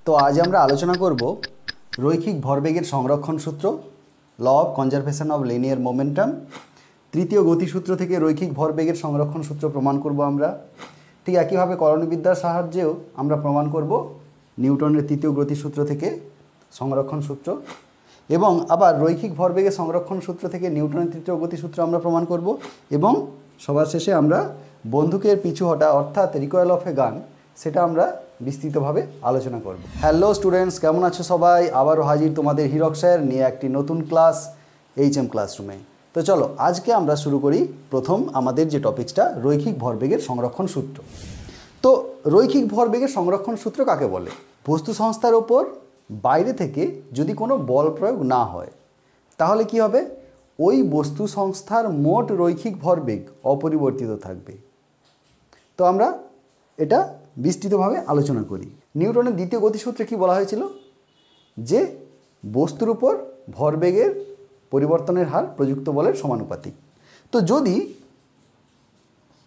তো আজ আমরা আলোচনা করব রৈখিক ভরবেগের সংরক্ষণ সূত্র, law of conservation of linear momentum. তৃতীয় গতিসূত্র থেকে রৈখিক ভরবেগের সংরক্ষণ সূত্র প্রমাণ করব আমরা। ঠিক একইভাবে করণবিদ্যার সাহায্যেও আমরা প্রমাণ করব নিউটনের তৃতীয় গতিসূত্র থেকে সংরক্ষণ সূত্র, এবং আবার রৈখিক ভরবেগের সংরক্ষণ সূত্র থেকে নিউটনের তৃতীয় গতিসূত্র আমরা প্রমাণ করব, এবং সবার শেষে আমরা বন্দুকের পিছু হটা অর্থাৎ রিকয়েল অফ এ গান সেটা আমরা বিস্তৃতভাবে আলোচনা করব। হ্যালো স্টুডেন্টস, কেমন আছো সবাই? আবারও হাজির তোমাদের হীরক স্যার নিয়ে একটি নতুন ক্লাস HM ক্লাসরুমে। তো চলো আজকে আমরা শুরু করি প্রথম আমাদের যে টপিকসটা, রৈখিক ভরবেগের সংরক্ষণ সূত্র। তো রৈখিক ভরবেগের সংরক্ষণ সূত্র কাকে বলে? বস্তু সংস্থার ওপর বাইরে থেকে যদি কোনো বল প্রয়োগ না হয় তাহলে কি হবে? ওই বস্তু সংস্থার মোট রৈখিক ভরবেগ অপরিবর্তিত থাকবে। তো আমরা এটা বিস্তৃতভাবে আলোচনা করি। নিউটনের দ্বিতীয় গতিসূত্রে কি বলা হয়েছিল? যে বস্তুর উপর ভরবেগের পরিবর্তনের হার প্রযুক্ত বলের সমানুপাতিক। তো যদি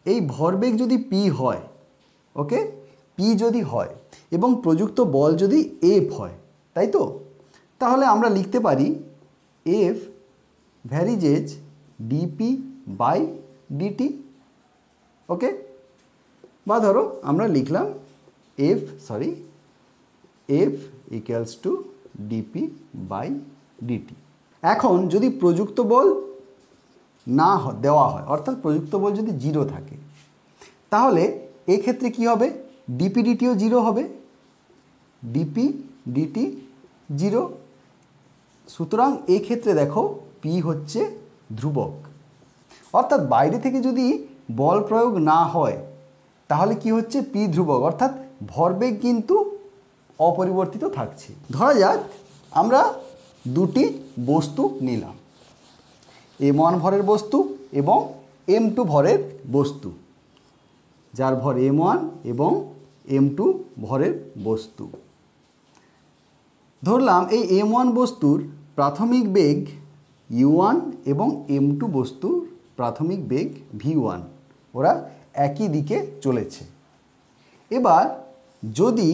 এই ভরবেগ যদি পি হয়, ওকে, পি যদি হয় এবং প্রযুক্ত বল যদি এফ হয়, তাই তো, তাহলে আমরা লিখতে পারি F varies as dp by dt, okay. বা ধরো আমরা লিখলাম F equals to dp by dt. এখন যদি প্রযুক্ত বল না দেওয়া হয়, অর্থাৎ প্রযুক্ত বল যদি জিরো থাকে, তাহলে এক্ষেত্রে কি হবে? ডিপি ডিটিও জিরো হবে, ডিপি ডিটি জিরো। সুতরাং এক্ষেত্রে দেখো পি হচ্ছে ধ্রুবক, অর্থাৎ বাইরে থেকে যদি বল প্রয়োগ না হয় তাহলে কি হচ্ছে? পি ধ্রুবক, অর্থাৎ ভরবেগ কিন্তু অপরিবর্তিত থাকছে। ধরা যাক আমরা দুটি বস্তু নিলাম, M1 ভরের বস্তু এবং M2 ভরের বস্তু, যার ভর M1 এবং M2 ভরের বস্তু। ধরলাম এই M1 বস্তুর প্রাথমিক বেগ U1 এবং M2 বস্তুর প্রাথমিক বেগ V1, ওরা একই দিকে চলেছে। এবার যদি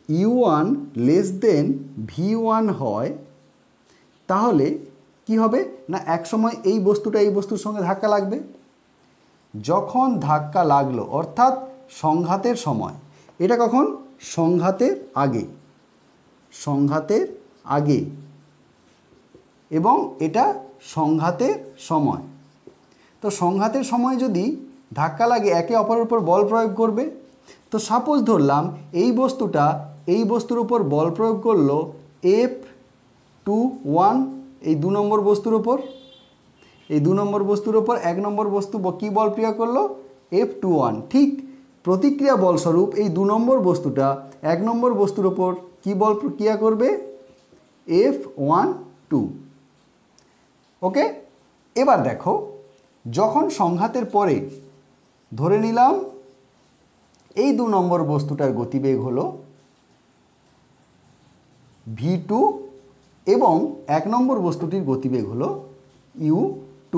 U1 লেস দেন V1 হয় তাহলে কি হবে না, এক সময় এই বস্তুটা এই বস্তুর সঙ্গে ধাক্কা লাগবে। যখন ধাক্কা লাগলো অর্থাৎ সংঘাতের সময়, এটা কখন? সংঘাতের আগে এবং এটা সংঘাতের সময়। তো সংঘাতের সময় যদি ধাক্কা লাগে একে অপরের উপর বল প্রয়োগ করবে। তো সাপোজ ধরলাম এই বস্তুটা এই বস্তুর উপর বল প্রয়োগ করলো F21, এই 2 নম্বর বস্তুর উপর, এই 2 নম্বর বস্তুর উপর 1 নম্বর বস্তু কি বল প্রয়োগ করলো? F21। ঠিক প্রতিক্রিয়া বলস্বরূপ এই 2 নম্বর বস্তুটা 1 নম্বর বস্তুর উপর কি বল প্রক্রিয়া করবে? F12, ওকে। এবার দেখো যখন সংঘাতের পরে ধরে নিলাম এই 2 নম্বর বস্তুটার গতিবেগ হলো V2 এবং 1 নম্বর বস্তুটির গতিবেগ হলো U2,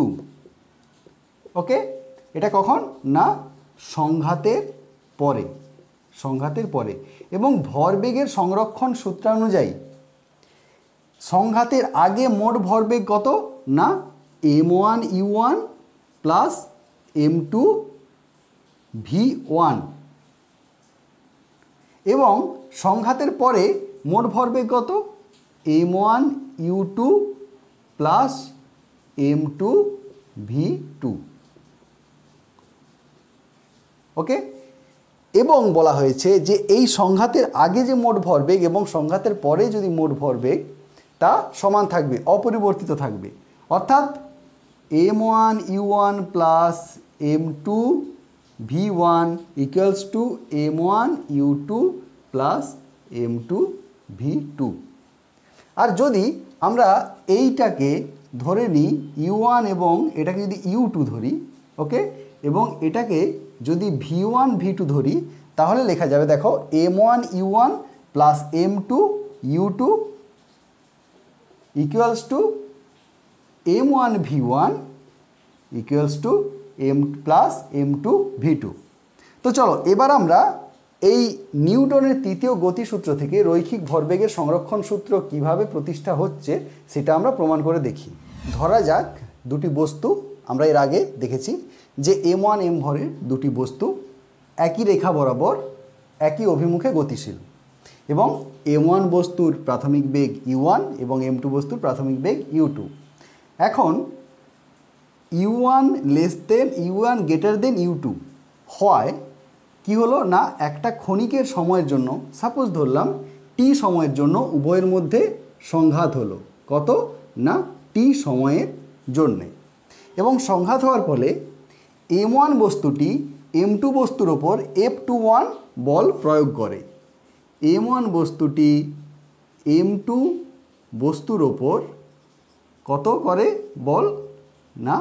ওকে। এটা কখন? না সংঘাতের পরে। এবং ভরবেগের সংরক্ষণ সূত্রানুযায়ী সংঘাতের আগে মোট ভরবেগ কত? না M1 U1 plus M2 V1, এবং সংঘাতের পরে মোট ভরবেগ কত? M1 U2 plus M2 V2, ওকে। এবং বলা হয়েছে যে এই সংঘাতের আগে যে মোট ভরবেগ এবং সংঘাতের পরে যদি মোট ভরবেগ তা সমান থাকবে, অপরিবর্তিত থাকবে। অর্থাৎ M1 U1 plus M2 V1 equals to M1 U2 plus M2 V2। আর যদি আমরা এইটাকে ধরে নিই U1 এবং এটাকে যদি U2 ধরি, ওকে, এবং এটাকে যদি V1 V2 ধরি, তাহলে লেখা যাবে দেখো M1 U1 plus M2 U2 equals to M1 V1 equals to M plus M2 V2। তো চলো এবার আমরা এই নিউটনের তৃতীয় গতিসূত্র থেকে রৈখিক ভরবেগের সংরক্ষণ সূত্র কিভাবে প্রতিষ্ঠা হচ্ছে সেটা আমরা প্রমাণ করে দেখি। ধরা যাক দুটি বস্তু, আমরা এর আগে দেখেছি যে m1 m ভরের দুটি বস্তু একই রেখা বরাবর একই অভিমুখে গতিশীল এবং m1 বস্তুর প্রাথমিক বেগ u1 এবং m2 বস্তুর প্রাথমিক বেগ u2। এখন u1 গ্রেটার দেন u2 হয় কি হলো না, একটা ক্ষণিকের সময়ের জন্য, সাপোজ ধরলাম t সময়ের জন্য উভয়ের মধ্যে সংঘাত হলো। কত না t সময়ের জন্যে, এবং সংঘাত হওয়ার ফলে m1 বস্তুটি m2 বস্তুর ওপর F21 বল প্রয়োগ করে। m1 বস্তুটি m2 বস্তুর ওপর কত করে বল না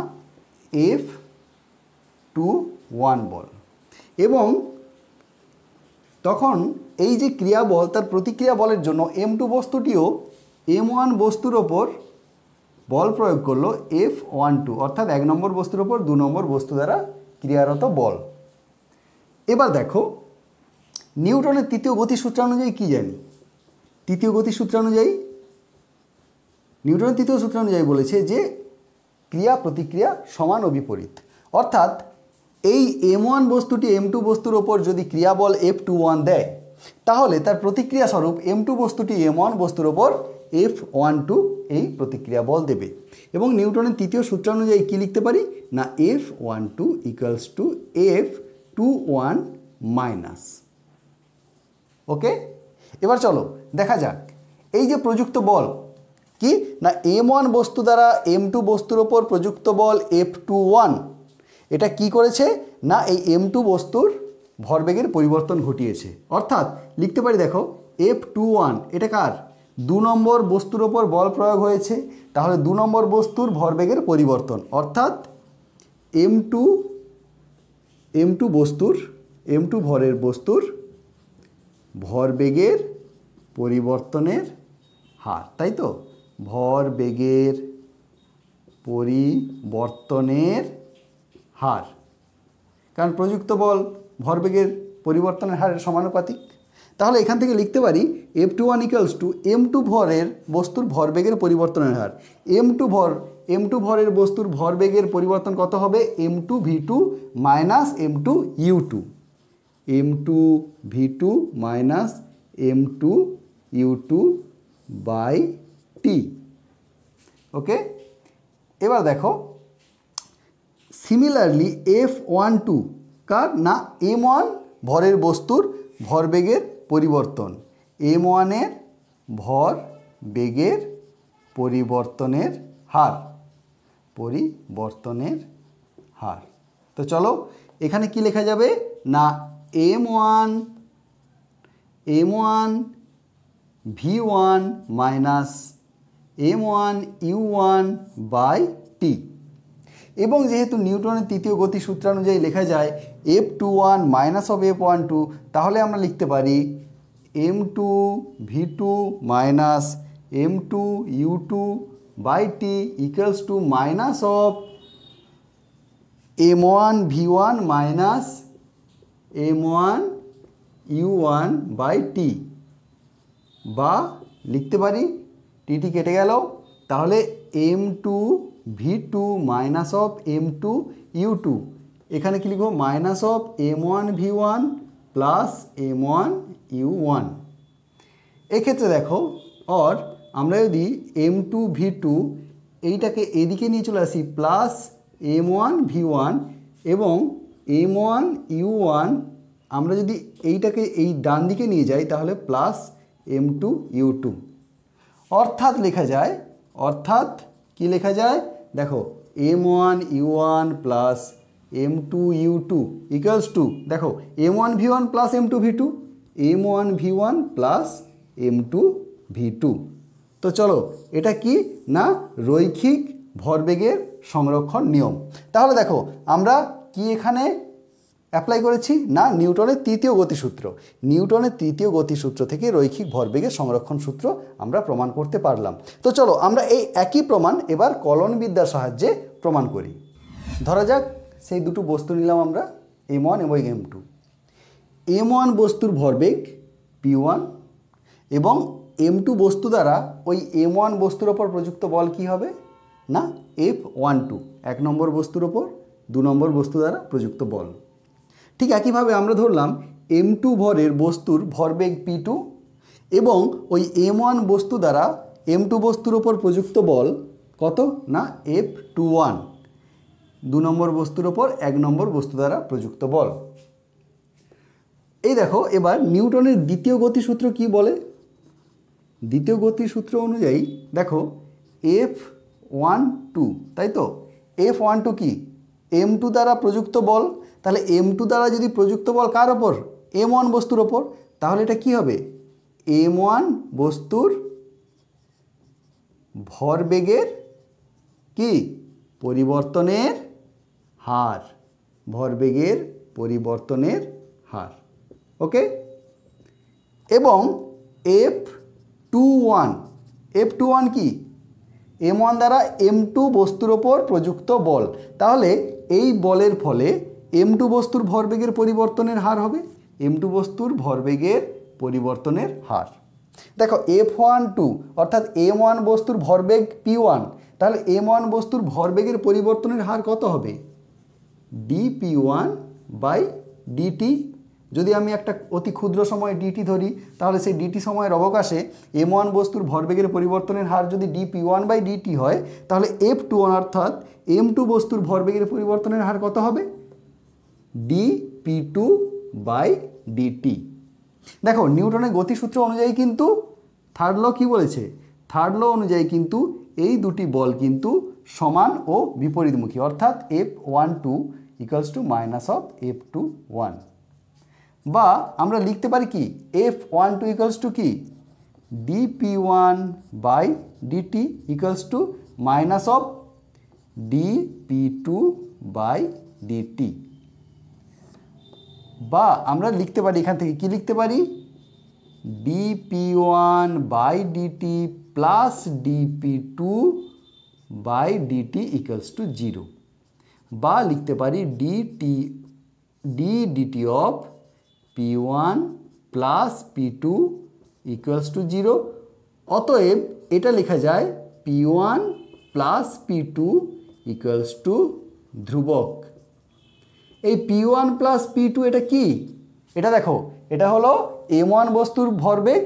F21 বল, এবং তখন এই যে ক্রিয়া বল তার প্রতিক্রিয়া বলের জন্য m2 বস্তুটিও m1 বস্তুর ওপর বল প্রয়োগ করলো F12, অর্থাৎ 1 নম্বর বস্তুর ওপর 2 নম্বর বস্তু দ্বারা ক্রিয়ারত বল। এবার দেখো নিউটনের তৃতীয় গতিসূত্র অনুযায়ী কী জানি, নিউটনের তৃতীয় সূত্র অনুযায়ী বলেছে যে ক্রিয়া প্রতিক্রিয়া সমান ও বিপরীত, অর্থাৎ এই m1 বস্তুটি m2 বস্তুর ওপর যদি ক্রিয়া বল F21 দেয় তাহলে তার প্রতিক্রিয়া স্বরূপ m2 বস্তুটি m1 বস্তুর ওপর F12 এই প্রতিক্রিয়া বল দেবে। এবং নিউটনের তৃতীয় সূত্র অনুযায়ী কী লিখতে পারি না F12 equals to F21 minus. ওকে, এবার চলো দেখা যাক এই যে প্রযুক্ত বল কি না m1 বস্তু দ্বারা m2 বস্তুর ওপর প্রযুক্ত বল F21 এটা কি করেছে না এই m2 বস্তুর ভরবেগের পরিবর্তন ঘটিয়েছে। অর্থাৎ লিখতে পারি দেখো F21 এটা কার 2 নম্বর বস্তুর ওপর বল প্রয়োগ হয়েছে, তাহলে 2 নম্বর বস্তুর ভরবেগের পরিবর্তন, অর্থাৎ m2 ভরের বস্তুর ভরবেগের পরিবর্তনের হার, তাই তো, ভরবেগের পরিবর্তনের হার, কারণ প্রযুক্ত বল ভরবেগের পরিবর্তনের হারের সমানুপাতিক। তাহলে এখান থেকে লিখতে পারি F21 ইকুয়ালস টু m2 ভরের বস্তুর ভরবেগের পরিবর্তনের হার। m2 ভরের বস্তুর ভরবেগের পরিবর্তন কত হবে m2 v2 minus m2 u2, m2 v2 minus m2 u2 by t। Okay, এবার দেখো সিমিলারলি F12 কার না m1 ভরের বস্তুর ভরবেগের পরিবর্তন, m1 এর ভরবেগের পরিবর্তনের হার। তো চলো এখানে কি লেখা যাবে না m1 v1 minus m1 u1 by t। এবং যেহেতু নিউটনের তৃতীয় গতি সূত্রানুযায়ী লেখা যায় F21 মাইনাস অফ F12, তাহলে আমরা লিখতে পারি m2 v2 minus m2 u2 by t equals to minus of m1 v1 minus m1 u1 by t, বা লিখতে পারি টি কেটে গেল, তাহলে m2 v2 minus of m2 u2, এখানে কি লিখব minus of m1 v1 plus m1 u1। এক্ষেত্রে দেখো অর আমরা যদি m2 v2 এইটাকে এদিকে নিয়ে চলে আসি প্লাস m1 v1 এবং m1 u1 আমরা যদি এইটাকে এই ডান দিকে নিয়ে যাই তাহলে প্লাস m2 u2, অর্থাৎ কি লেখা যায় দেখো m1 u1 plus m2 u2 equals to দেখো m1 v1 plus m2 v2, m1 v1 plus m2 v2। তো চলো এটা কি না রৈখিক ভরবেগের সংরক্ষণ নিয়ম। তাহলে দেখো আমরা কি এখানে অ্যাপ্লাই করেছি না নিউটনের তৃতীয় গতিসূত্র। নিউটনের তৃতীয় গতিসূত্র থেকে রৈখিক ভরবেগের সংরক্ষণ সূত্র আমরা প্রমাণ করতে পারলাম। তো চলো আমরা এই একই প্রমাণ এবার কলনবিদ্যার সাহায্যে প্রমাণ করি। ধরা যাক সেই দুটো বস্তু নিলাম আমরা m1 এবং m2। m1 বস্তুর ভরবেগ p1 এবং m2 বস্তু দ্বারা ওই m1 বস্তুর ওপর প্রযুক্ত বল কি হবে না F12, 1 নম্বর বস্তুর ওপর 2 নম্বর বস্তু দ্বারা প্রযুক্ত বল। ঠিক একইভাবে আমরা ধরলাম m2 ভরের বস্তুর ভরবেগ p2 এবং ওই m1 বস্তু দ্বারা m2 বস্তুর ওপর প্রযুক্ত বল কত না F21, 2 নম্বর বস্তুর ওপর 1 নম্বর বস্তু দ্বারা প্রযুক্ত বল। এই দেখো এবার নিউটনের দ্বিতীয় গতিসূত্র কি বলে। দ্বিতীয় গতিসূত্র অনুযায়ী দেখো F12, তাই তো, F12 কি m2 দ্বারা প্রযুক্ত বল, তাহলে m2 দ্বারা যদি প্রযুক্ত বল কার ওপর m1 বস্তুর ওপর, তাহলে এটা কি হবে m1 বস্তুর ভরবেগের কি পরিবর্তনের হার, ভরবেগের পরিবর্তনের হার। ওকে, এবং F21 কি m1 দ্বারা m2 বস্তুর ওপর প্রযুক্ত বল, তাহলে এই বলের ফলে m2 বস্তুর ভরবেগের পরিবর্তনের হার হবে m2 বস্তুর ভরবেগের পরিবর্তনের হার। দেখো F12 অর্থাৎ m1 বস্তুর ভরবেগ p1, তাহলে m1 বস্তুর ভরবেগের পরিবর্তনের হার কত হবে dp1/dt। যদি আমি একটা অতি ক্ষুদ্র সময় dt ধরি, তাহলে সেই dt সময়ের অবকাশে m1 বস্তুর ভরবেগের পরিবর্তনের হার যদি dp1/dt হয়, তাহলে F21 অর্থাৎ m2 বস্তুর ভরবেগের পরিবর্তনের হার কত হবে dp2/dt। দেখো নিউটনের গতিসূত্র অনুযায়ী কিন্তু থার্ড ল কি বলেছে, থার্ড ল অনুযায়ী কিন্তু এই দুটি বল কিন্তু সমান ও বিপরীতমুখী, অর্থাৎ F12 - F21, বা আমরা লিখতে পারি কি F12 কি dp1/dt -dp2/dt, বা আমরা লিখতে পারি এখান থেকে কি লিখতে পারি dp1/dt প্লাস dp2/dt 0, বা লিখতে পারি ddt of p1 plus p2 0। অতএব এটা লেখা যায় p1 প্লাস p2 ধ্রুবক। এই p1 প্লাস p2 এটা কি, এটা দেখো এটা হলো m1 বস্তুর ভরবেগ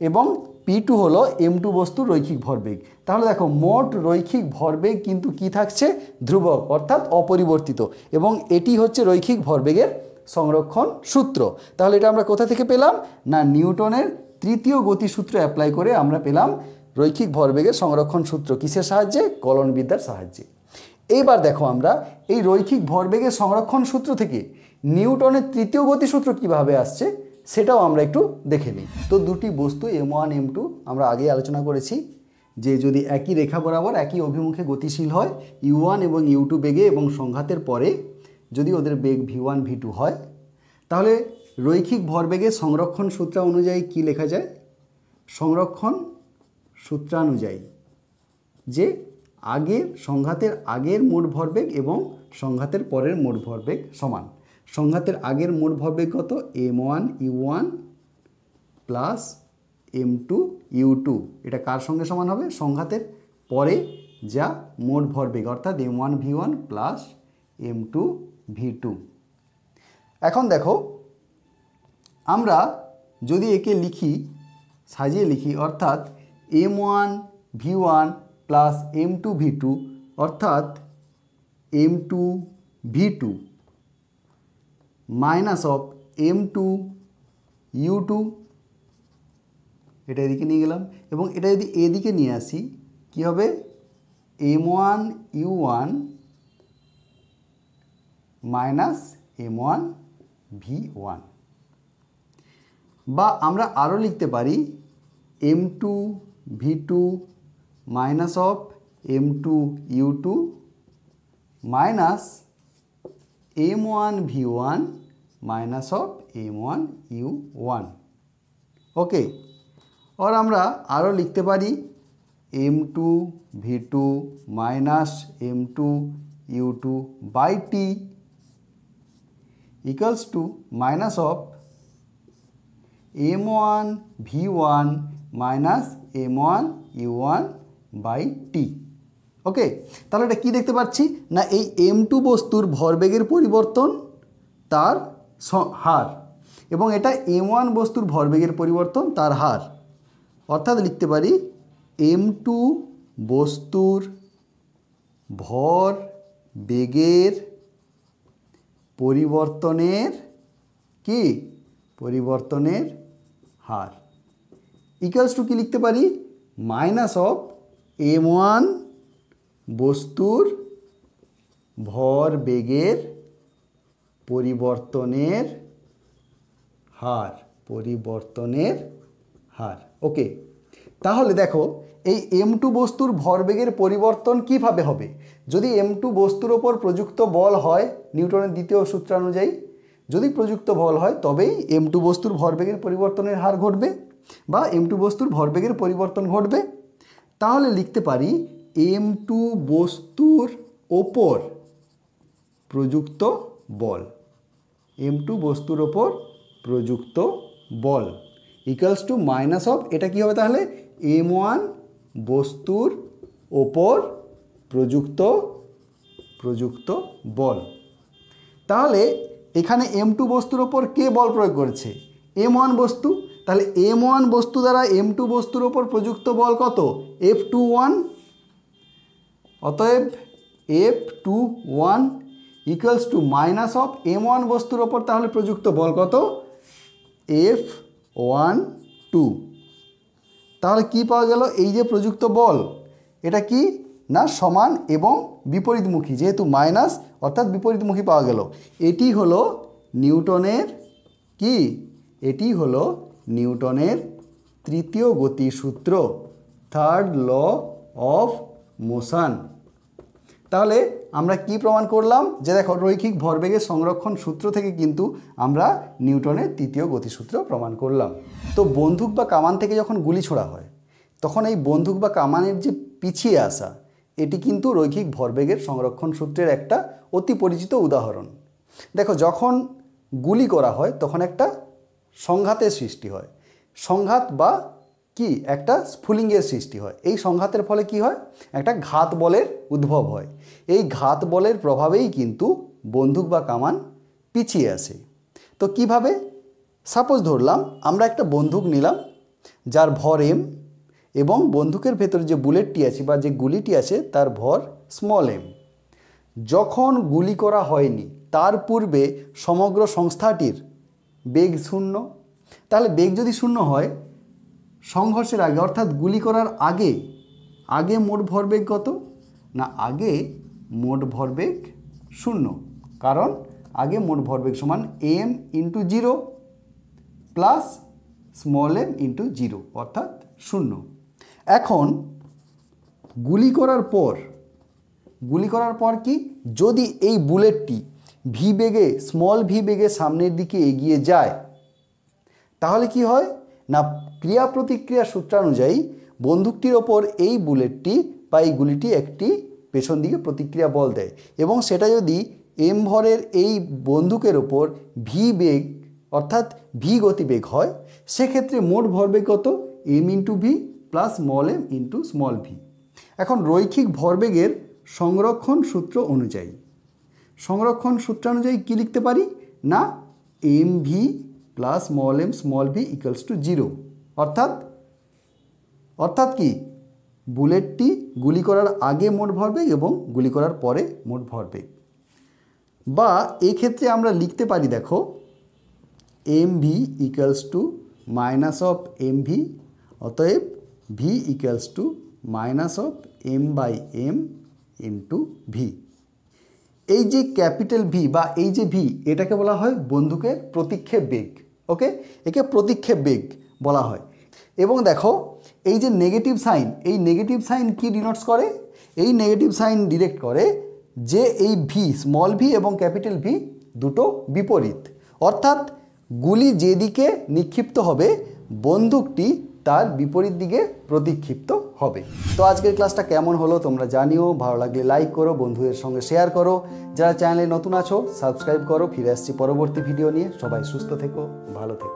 এবং p2 হলো m2 বস্তুর রৈখিক ভরবেগ। তাহলে দেখো মোট রৈখিক ভরবেগ কিন্তু কি থাকছে ধ্রুবক, অর্থাৎ অপরিবর্তিত, এবং এটি হচ্ছে রৈখিক ভরবেগের সংরক্ষণ সূত্র। তাহলে এটা আমরা কোথা থেকে পেলাম না নিউটনের তৃতীয় গতিসূত্র অ্যাপ্লাই করে আমরা পেলাম রৈখিক ভরবেগের সংরক্ষণ সূত্র। কিসের সাহায্যে? কলনবিদ্যার সাহায্যে। এইবার দেখো আমরা এই রৈখিক ভরবেগের সংরক্ষণ সূত্র থেকে নিউটনের তৃতীয় গতিসূত্র কিভাবে আসছে সেটাও আমরা একটু দেখে নিই। তো দুটি বস্তু m1 m2 আমরা আগে আলোচনা করেছি যে যদি একই রেখা বরাবর একই অভিমুখে গতিশীল হয় u1 এবং u2 বেগে এবং সংঘাতের পরে যদি ওদের বেগ v1 v2 হয়, তাহলে রৈখিক ভরবেগের সংরক্ষণ সূত্র অনুযায়ী কি লেখা যায়? সংরক্ষণ সূত্রানুযায়ী যে আগের সংঘাতের আগের মোট ভরবেগ এবং সংঘাতের পরের মোট ভরবেগ সমান। সংঘাতের আগের মোট ভরবেগ কত? m1 u1 plus m2 u2। এটা কার সঙ্গে সমান হবে? সংঘাতের পরে যা মোট ভরবেগ, অর্থাৎ m1 v1 plus m2 v2। এখন দেখো আমরা যদি একে লিখি, সাজিয়ে লিখি, অর্থাৎ m1 v1 plus m2 v2 অর্থাৎ m2 v2 minus of m2 u2, এটা এদিকে নিয়ে গেলাম, এবং এটা যদি এদিকে নিয়ে আসি কি হবে m1 u1 minus m1 v1, বা আমরা আরও লিখতে পারি m2 v2 minus of m2 u2 minus m1 v1 minus of m1 u1। Okay, और আমরা আরও লিখতে পারি m2 v2 minus m2 u2 by t equals to minus of m1 v1 minus m1 u1 by T. Okay, তাহলে এটা কি দেখতে পাচ্ছি না এই m2 বস্তুর ভরবেগের পরিবর্তন তার হার এবং এটা m1 বস্তুর ভরবেগের পরিবর্তন তার হার, অর্থাৎ লিখতে পারি m2 বস্তুর ভর বেগের পরিবর্তনের কি পরিবর্তনের হার ইকুয়ালস টু কি লিখতে পারি মাইনাস অফ m1 বস্তুর ভর বেগের পরিবর্তনের হার। ওকে, তাহলে দেখো এই m2 বস্তুর ভরবেগের পরিবর্তন কিভাবে হবে? যদি m2 বস্তুর ওপর প্রযুক্ত বল হয় নিউটনের দ্বিতীয় সূত্রানুযায়ী, যদি প্রযুক্ত বল হয় তবেই m2 বস্তুর ভরবেগের পরিবর্তনের হার ঘটবে বা m2 বস্তুর ভরবেগের পরিবর্তন ঘটবে। তাহলে লিখতে পারি m2 বস্তুর ওপর প্রযুক্ত বল, m2 বস্তুর ওপর প্রযুক্ত বল ইকুয়ালস টু মাইনাস অফ এটা কি হবে তাহলে m1 বস্তুর ওপর প্রযুক্ত বল। তাহলে এখানে m2 বস্তুর ওপর কে বল প্রয়োগ করেছে? m1 বস্তু। তাহলে m1 বস্তু দ্বারা m2 বস্তুর ওপর প্রযুক্ত বল কত? F21। অতএব F21 equals to minus of m1 বস্তুর ওপর তাহলে প্রযুক্ত বল কত? F12। তাহলে কি পাওয়া গেল? এই যে প্রযুক্ত বল এটা কি না সমান এবং বিপরীতমুখী, যেহেতু মাইনাস অর্থাৎ বিপরীতমুখী পাওয়া গেল। এটি হলো নিউটনের কি? এটি হলো নিউটনের তৃতীয় গতিসূত্র, থার্ড ল অফ মোশন। তাহলে আমরা কি প্রমাণ করলাম? যে দেখো রৈখিক ভরবেগের সংরক্ষণ সূত্র থেকে কিন্তু আমরা নিউটনের তৃতীয় গতিসূত্র প্রমাণ করলাম। তো বন্দুক বা কামান থেকে যখন গুলি ছোড়া হয় তখন এই বন্দুক বা কামানের যে পিছিয়ে আসা এটি কিন্তু রৈখিক ভরবেগের সংরক্ষণ সূত্রের একটা অতি পরিচিত উদাহরণ। দেখো যখন গুলি করা হয় তখন একটা সংঘাতের সৃষ্টি হয়, সংঘাত বা কি একটা স্ফুলিঙ্গের সৃষ্টি হয়। এই সংঘাতের ফলে কি হয়? একটা ঘাত বলের উদ্ভব হয়। এই ঘাত বলের প্রভাবেই কিন্তু বন্দুক বা কামান পিছিয়ে আসে। তো কিভাবে? সাপোজ ধরলাম আমরা একটা বন্দুক নিলাম যার ভর m এবং বন্দুকের ভেতরে যে বুলেটটি আছে বা যে গুলিটি আছে তার ভর স্মল m। যখন গুলি করা হয়নি তার পূর্বে সমগ্র সংস্থাটির বেগ 0। তাহলে বেগ যদি 0 হয় সংঘর্ষের আগে অর্থাৎ গুলি করার আগে মোট ভরবেগ কত? না আগে মোট ভরবেগ 0, কারণ আগে মোট ভরবেগ সমান m into 0 plus small m into 0 অর্থাৎ 0। এখন গুলি করার পর কি যদি এই বুলেটটি ভি বেগে স্মল ভি বেগে সামনের দিকে এগিয়ে যায় তাহলে কি হয় না ক্রিয়া প্রতিক্রিয়া সূত্রানুযায়ী বন্দুকটির ওপর এই বুলেটটি বা এই গুলিটি একটি পেছন দিকে প্রতিক্রিয়া বল দেয় এবং সেটা যদি m ভরের এই বন্দুকের ওপর ভি বেগ অর্থাৎ ভি গতিবেগ হয় সেক্ষেত্রে মোট ভরবেগ কত? m into V plus small m into small V. এখন রৈখিক ভরবেগের সংরক্ষণ সূত্র অনুযায়ী সংরক্ষণ সূত্রানুযায়ী কি লিখতে পারি না M V plus small v equals to 0। অর্থাৎ কি বুলেটটি গুলি করার আগে মোট ভরবেগ এবং গুলি করার পরে মোট ভরবেগ, বা এক্ষেত্রে আমরা লিখতে পারি দেখো M V equals to minus of M V, অতএব V equals to minus of M by M into V. এই যে ক্যাপিটাল ভি বা এই যে ভি এটাকে বলা হয় বন্দুকের প্রতিক্ষেপ বেগ। ওকে, একে প্রতিক্ষেপ বেগ বলা হয়। এবং দেখো এই যে নেগেটিভ সাইন, এই নেগেটিভ সাইন কি ডিনোটস করে? এই নেগেটিভ সাইন ডিরেক্ট করে যে এই ভি স্মল ভি এবং ক্যাপিটাল ভি দুটো বিপরীত, অর্থাৎ গুলি যেদিকে নিক্ষিপ্ত হবে বন্দুকটি তার বিপরীত দিকে প্রতিক্ষিপ্ত হবে। তো আজকের ক্লাসটা কেমন হলো তোমরা জানিও, ভালো লাগলে লাইক করো, বন্ধুদের সঙ্গে শেয়ার করো, যারা চ্যানেলে নতুন আছো সাবস্ক্রাইব করো। ফিরে আসছি পরবর্তী ভিডিও নিয়ে। সবাই সুস্থ থেকো, ভালো থেকো।